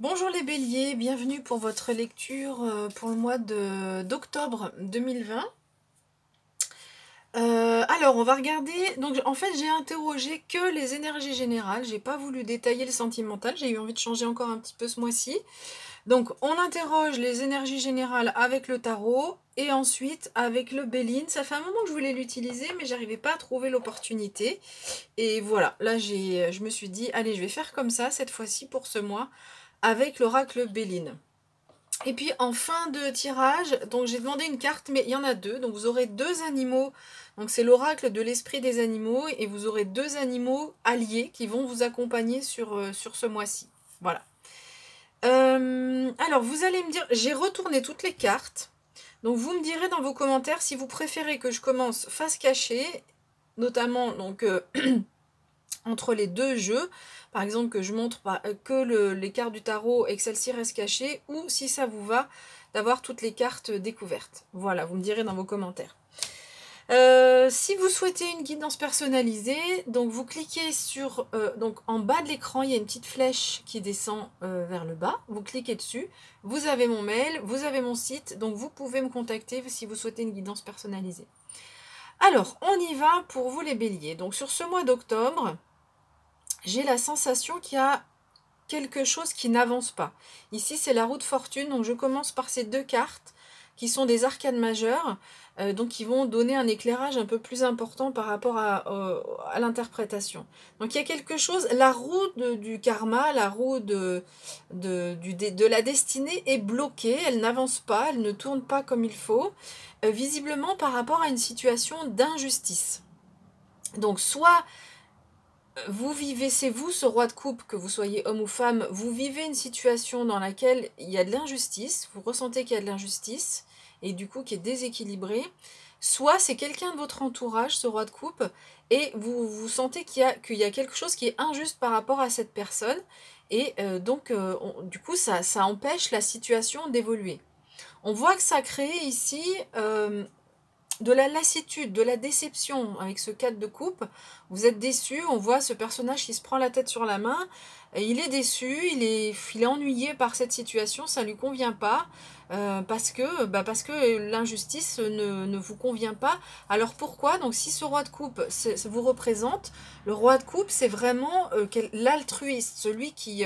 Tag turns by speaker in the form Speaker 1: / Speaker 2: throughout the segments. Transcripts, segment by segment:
Speaker 1: Bonjour les béliers, bienvenue pour votre lecture pour le mois d'octobre 2020. Alors on va regarder, donc en fait j'ai interrogé que les énergies générales, j'ai pas voulu détailler le sentimental, j'ai eu envie de changer encore un petit peu ce mois-ci. Donc on interroge les énergies générales avec le tarot et ensuite avec le Béline. Ça fait un moment que je voulais l'utiliser mais j'arrivais pas à trouver l'opportunité. Et voilà, là je me suis dit, allez je vais faire comme ça cette fois-ci pour ce mois avec l'oracle Béline. Et puis en fin de tirage, donc j'ai demandé une carte, mais il y en a deux. Donc vous aurez deux animaux. Donc c'est l'oracle de l'esprit des animaux. Et vous aurez deux animaux alliés qui vont vous accompagner sur ce mois-ci. Voilà. Alors vous allez me dire, j'ai retourné toutes les cartes. Donc vous me direz dans vos commentaires si vous préférez que je commence face cachée, notamment donc entre les deux jeux, par exemple que je montre que les cartes du tarot et que celle-ci reste cachée, ou si ça vous va d'avoir toutes les cartes découvertes. Voilà, vous me direz dans vos commentaires. Si vous souhaitez une guidance personnalisée, donc vous cliquez sur, donc en bas de l'écran, il y a une petite flèche qui descend vers le bas, vous cliquez dessus, vous avez mon mail, vous avez mon site, donc vous pouvez me contacter si vous souhaitez une guidance personnalisée. Alors, on y va pour vous les béliers. Donc sur ce mois d'octobre, j'ai la sensation qu'il y a quelque chose qui n'avance pas. Ici, c'est la roue de fortune, donc je commence par ces deux cartes qui sont des arcanes majeures, donc qui vont donner un éclairage un peu plus important par rapport à l'interprétation. Donc il y a quelque chose, la roue du karma, la roue de la destinée est bloquée, elle n'avance pas, elle ne tourne pas comme il faut, visiblement par rapport à une situation d'injustice. Donc soit vous vivez, c'est vous ce roi de coupe, que vous soyez homme ou femme, vous vivez une situation dans laquelle il y a de l'injustice, vous ressentez qu'il y a de l'injustice, et du coup qui est déséquilibré, soit c'est quelqu'un de votre entourage, ce roi de coupe, et vous sentez qu'il y a quelque chose qui est injuste par rapport à cette personne, et donc du coup ça empêche la situation d'évoluer. On voit que ça crée ici de la lassitude, de la déception avec ce 4 de coupe. Vous êtes déçu, on voit ce personnage qui se prend la tête sur la main, et il est déçu, il est ennuyé par cette situation, ça ne lui convient pas, parce que l'injustice ne vous convient pas. Alors pourquoi? Donc si ce roi de coupe ça vous représente, le roi de coupe c'est vraiment l'altruiste, celui qui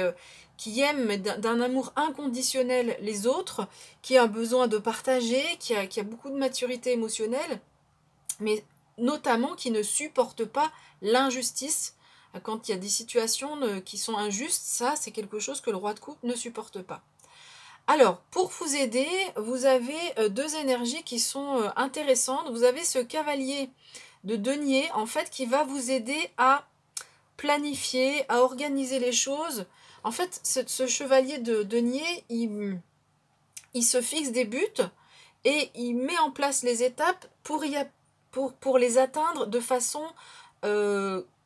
Speaker 1: aime d'un amour inconditionnel les autres, qui a besoin de partager, qui a beaucoup de maturité émotionnelle, mais notamment qui ne supporte pas l'injustice. Quand il y a des situations qui sont injustes, ça c'est quelque chose que le roi de coupe ne supporte pas. Alors, pour vous aider, vous avez deux énergies qui sont intéressantes. Vous avez ce cavalier de denier, en fait, qui va vous aider à planifier, à organiser les choses. En fait, ce chevalier de denier, il se fixe des buts et il met en place les étapes pour les atteindre de façon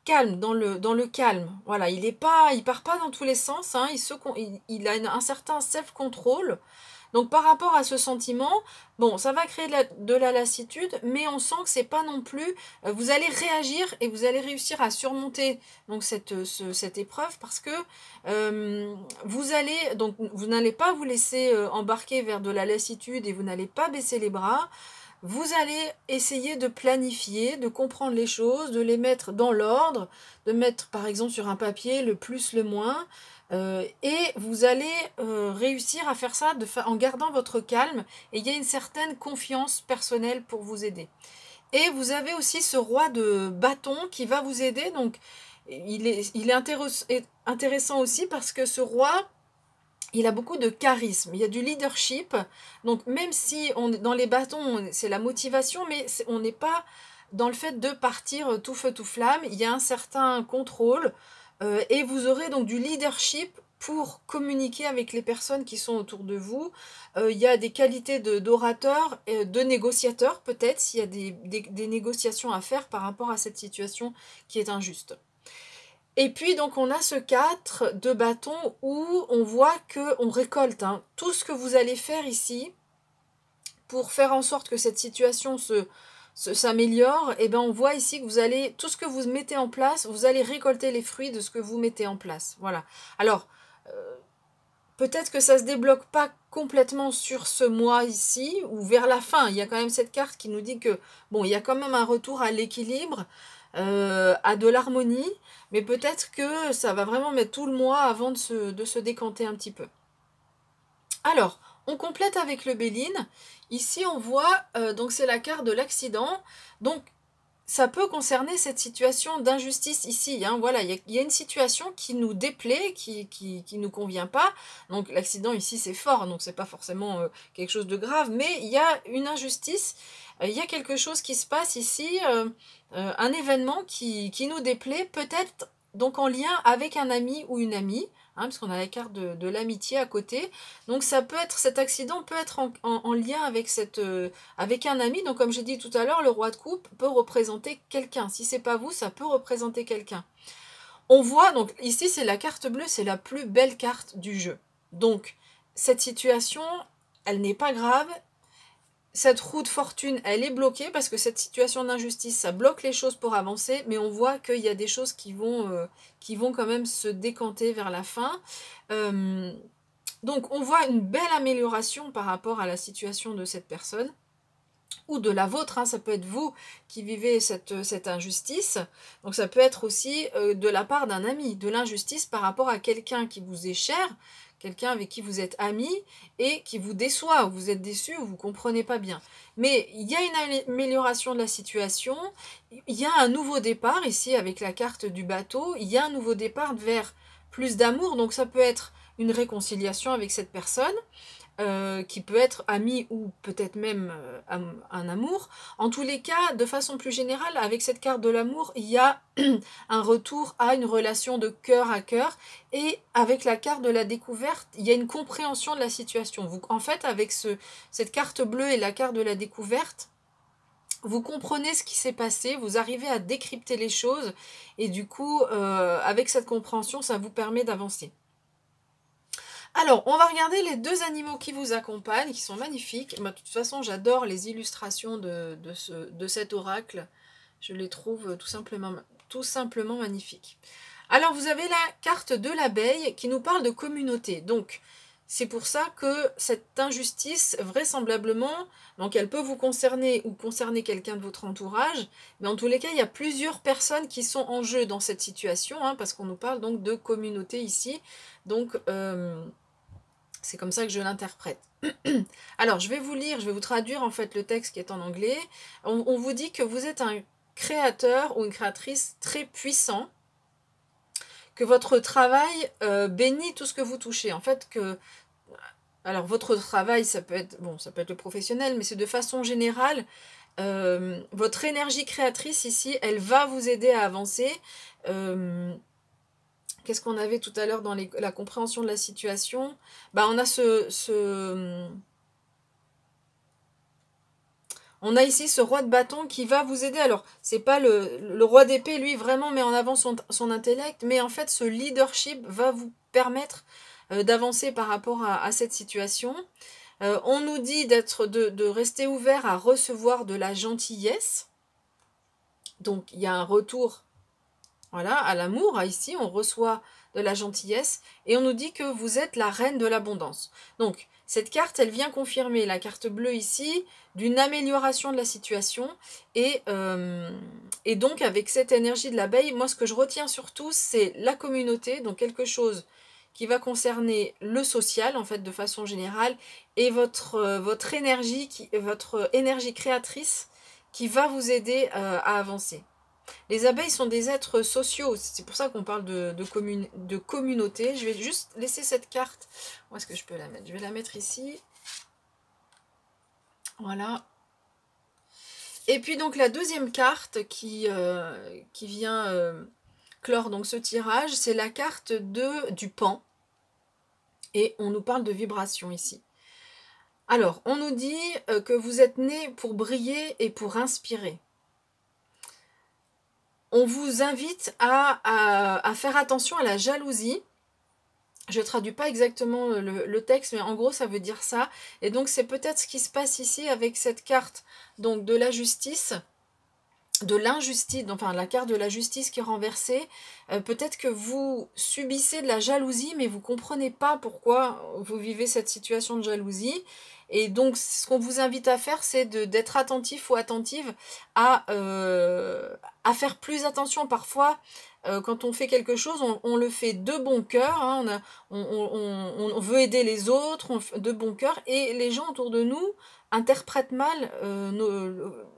Speaker 1: calme, dans le calme. Voilà, il part pas dans tous les sens, hein, il a un certain self-control. Donc par rapport à ce sentiment, bon, ça va créer de la lassitude, mais on sent que c'est pas non plus. Vous allez réagir et vous allez réussir à surmonter donc cette épreuve, parce que vous n'allez pas vous laisser embarquer vers de la lassitude et vous n'allez pas baisser les bras. Vous allez essayer de planifier, de comprendre les choses, de les mettre dans l'ordre, de mettre par exemple sur un papier le plus, le moins, et vous allez réussir à faire ça en gardant votre calme, et il y a une certaine confiance personnelle pour vous aider. Et vous avez aussi ce roi de bâton qui va vous aider, donc il est intéressant aussi parce que ce roi, il a beaucoup de charisme, il y a du leadership, donc même si dans les bâtons, c'est la motivation, mais on n'est pas dans le fait de partir tout feu tout flamme, il y a un certain contrôle, et vous aurez donc du leadership pour communiquer avec les personnes qui sont autour de vous. Il y a des qualités d'orateur, de négociateur peut-être, s'il y a des négociations à faire par rapport à cette situation qui est injuste. Et puis donc on a ce 4 de bâton où on voit qu'on récolte, hein, tout ce que vous allez faire ici pour faire en sorte que cette situation s'améliore. Et ben on voit ici que vous allez, tout ce que vous mettez en place, vous allez récolter les fruits de ce que vous mettez en place. Voilà. Alors peut-être que ça se débloque pas complètement sur ce mois ici, ou vers la fin. Il y a quand même cette carte qui nous dit que, bon, il y a quand même un retour à l'équilibre, à de l'harmonie, mais peut-être que ça va vraiment mettre tout le mois avant de se décanter un petit peu. Alors, on complète avec le Béline. Ici, on voit, donc c'est la carte de l'accident. Donc, ça peut concerner cette situation d'injustice ici. Hein. Voilà, il y a une situation qui nous déplaît, qui nous convient pas. Donc, l'accident ici, c'est fort, donc c'est pas forcément quelque chose de grave, mais il y a une injustice. Il y a quelque chose qui se passe ici, un événement qui nous déplaît, peut-être donc en lien avec un ami ou une amie. Hein, parce qu'on a la carte de l'amitié à côté. Donc ça peut être, cet accident peut être en lien avec, avec un ami. Donc comme j'ai dit tout à l'heure, le roi de coupe peut représenter quelqu'un. Si c'est pas vous, ça peut représenter quelqu'un. On voit, donc ici c'est la carte bleue, c'est la plus belle carte du jeu. Donc cette situation, elle n'est pas grave. Cette roue de fortune, elle est bloquée parce que cette situation d'injustice, ça bloque les choses pour avancer, mais on voit qu'il y a des choses qui vont quand même se décanter vers la fin. Donc on voit une belle amélioration par rapport à la situation de cette personne, ou de la vôtre, hein, ça peut être vous qui vivez cette injustice, donc ça peut être aussi de la part d'un ami, de l'injustice par rapport à quelqu'un qui vous est cher, quelqu'un avec qui vous êtes amis et qui vous déçoit, ou vous êtes déçu, ou vous ne comprenez pas bien. Mais il y a une amélioration de la situation, il y a un nouveau départ ici avec la carte du bateau, il y a un nouveau départ vers plus d'amour, donc ça peut être une réconciliation avec cette personne, qui peut être ami ou peut-être même un amour. En tous les cas, de façon plus générale, avec cette carte de l'amour, il y a un retour à une relation de cœur à cœur. Et avec la carte de la découverte, il y a une compréhension de la situation. Vous, en fait, avec cette carte bleue et la carte de la découverte, vous comprenez ce qui s'est passé, vous arrivez à décrypter les choses. Et du coup, avec cette compréhension, ça vous permet d'avancer. Alors, on va regarder les deux animaux qui vous accompagnent, qui sont magnifiques. Moi, de toute façon, j'adore les illustrations de cet oracle. Je les trouve tout simplement magnifiques. Alors, vous avez la carte de l'abeille qui nous parle de communauté. Donc, c'est pour ça que cette injustice, vraisemblablement, donc elle peut vous concerner ou concerner quelqu'un de votre entourage, mais en tous les cas, il y a plusieurs personnes qui sont en jeu dans cette situation, hein, parce qu'on nous parle donc de communauté ici. Donc, c'est comme ça que je l'interprète. Alors, je vais vous traduire en fait le texte qui est en anglais. On vous dit que vous êtes un créateur ou une créatrice très puissant, que votre travail bénit tout ce que vous touchez. En fait, alors votre travail, ça peut être le professionnel, mais c'est de façon générale, votre énergie créatrice ici, elle va vous aider à avancer. Qu'est-ce qu'on avait tout à l'heure dans la compréhension de la situation? On a on a ici ce roi de bâton qui va vous aider. Alors, c'est pas le roi d'épée, lui, vraiment met en avant son intellect, mais en fait, ce leadership va vous permettre d'avancer par rapport à cette situation. On nous dit de rester ouvert à recevoir de la gentillesse. Donc, il y a un retour, voilà, à l'amour. Ici, on reçoit de la gentillesse et on nous dit que vous êtes la reine de l'abondance. Donc, cette carte, elle vient confirmer, la carte bleue ici, d'une amélioration de la situation. Et donc, avec cette énergie de l'abeille, moi, ce que je retiens surtout, c'est la communauté, donc quelque chose qui va concerner le social, en fait, de façon générale, et votre énergie créatrice qui va vous aider à avancer. Les abeilles sont des êtres sociaux, c'est pour ça qu'on parle de communauté. Je vais juste laisser cette carte. Où est-ce que je peux la mettre? Je vais la mettre ici. Voilà. Et puis donc la deuxième carte qui vient clore donc ce tirage, c'est la carte du pan. Et on nous parle de vibration ici. Alors, on nous dit que vous êtes né pour briller et pour inspirer. On vous invite à faire attention à la jalousie. Je ne traduis pas exactement le texte, mais en gros, ça veut dire ça. Et donc, c'est peut-être ce qui se passe ici avec cette carte donc, de la justice. de l'injustice, enfin la carte de la justice qui est renversée. Peut-être que vous subissez de la jalousie, mais vous ne comprenez pas pourquoi vous vivez cette situation de jalousie. Et donc, ce qu'on vous invite à faire, c'est d'être attentif ou attentive à faire plus attention. Parfois, quand on fait quelque chose, on le fait de bon cœur, hein, on veut aider les autres, de bon cœur, et les gens autour de nous interprètent mal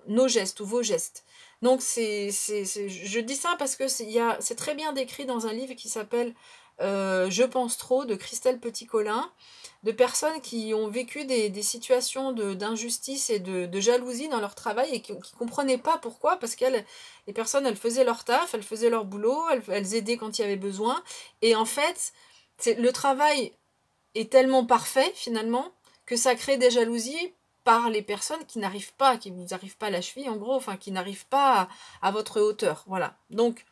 Speaker 1: nos gestes ou vos gestes. Donc, je dis ça parce que c'est très bien décrit dans un livre qui s'appelle Je pense trop de Christelle Petit-Colin, de personnes qui ont vécu des situations d'injustice et de jalousie dans leur travail et qui ne comprenaient pas pourquoi, parce que les personnes, elles faisaient leur taf, elles faisaient leur boulot, elles aidaient quand il y avait besoin. Et en fait, le travail est tellement parfait finalement que ça crée des jalousies par les personnes qui n'arrivent pas, qui vous arrivent pas à la cheville en gros, enfin qui n'arrivent pas à votre hauteur. Voilà. Donc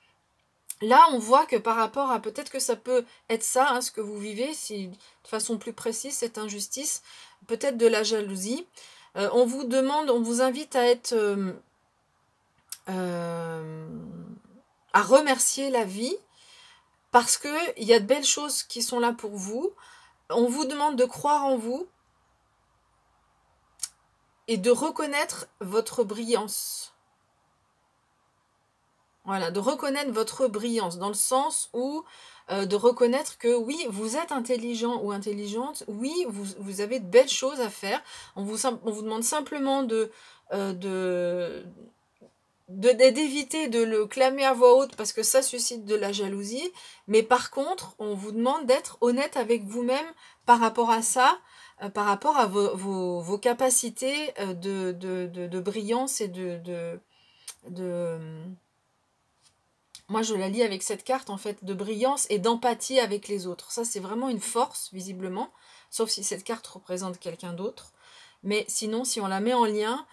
Speaker 1: là, on voit que par rapport à peut-être que ça peut être ça, hein, ce que vous vivez, si de façon plus précise, cette injustice, peut-être de la jalousie. On vous demande, on vous invite à être à remercier la vie parce que il y a de belles choses qui sont là pour vous. On vous demande de croire en vous et de reconnaître votre brillance. Voilà, de reconnaître votre brillance, dans le sens où de reconnaître que oui, vous êtes intelligent ou intelligente, oui, vous avez de belles choses à faire. On vous demande simplement d'éviter de le clamer à voix haute parce que ça suscite de la jalousie. Mais par contre, on vous demande d'être honnête avec vous-même par rapport à ça, par rapport à vos capacités de brillance et moi, je la lis avec cette carte, en fait, de brillance et d'empathie avec les autres. Ça, c'est vraiment une force, visiblement, sauf si cette carte représente quelqu'un d'autre. Mais sinon, si on la met en lien,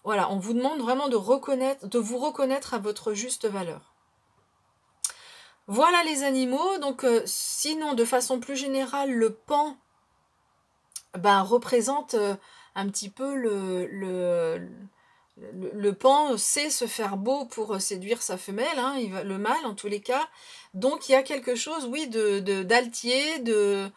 Speaker 1: voilà, on vous demande vraiment de vous reconnaître à votre juste valeur. Voilà les animaux. Donc, sinon, de façon plus générale, le pan représente un petit peu le pan sait se faire beau pour séduire sa femelle, hein, le mâle en tous les cas. Donc il y a quelque chose, oui, d'altier, de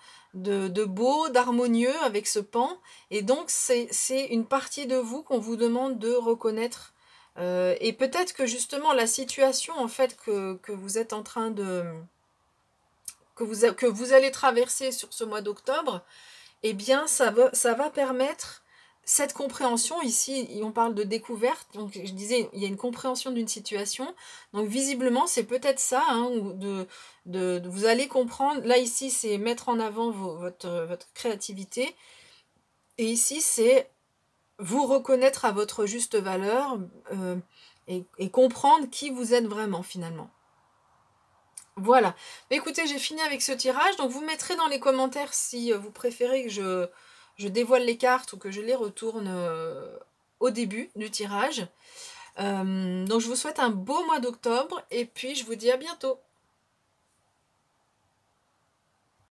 Speaker 1: beau, d'harmonieux avec ce pan. Et donc c'est une partie de vous qu'on vous demande de reconnaître. Et peut-être que justement la situation en fait que vous êtes en train que vous allez traverser sur ce mois d'octobre, eh bien ça va permettre cette compréhension. Ici on parle de découverte, donc je disais il y a une compréhension d'une situation, donc visiblement c'est peut-être ça, hein, vous allez comprendre. Là ici c'est mettre en avant votre créativité, et ici c'est vous reconnaître à votre juste valeur, et comprendre qui vous êtes vraiment finalement. Voilà. Écoutez, j'ai fini avec ce tirage. Donc, vous mettrez dans les commentaires si vous préférez que je dévoile les cartes ou que je les retourne au début du tirage. Donc, je vous souhaite un beau mois d'octobre et puis je vous dis à bientôt.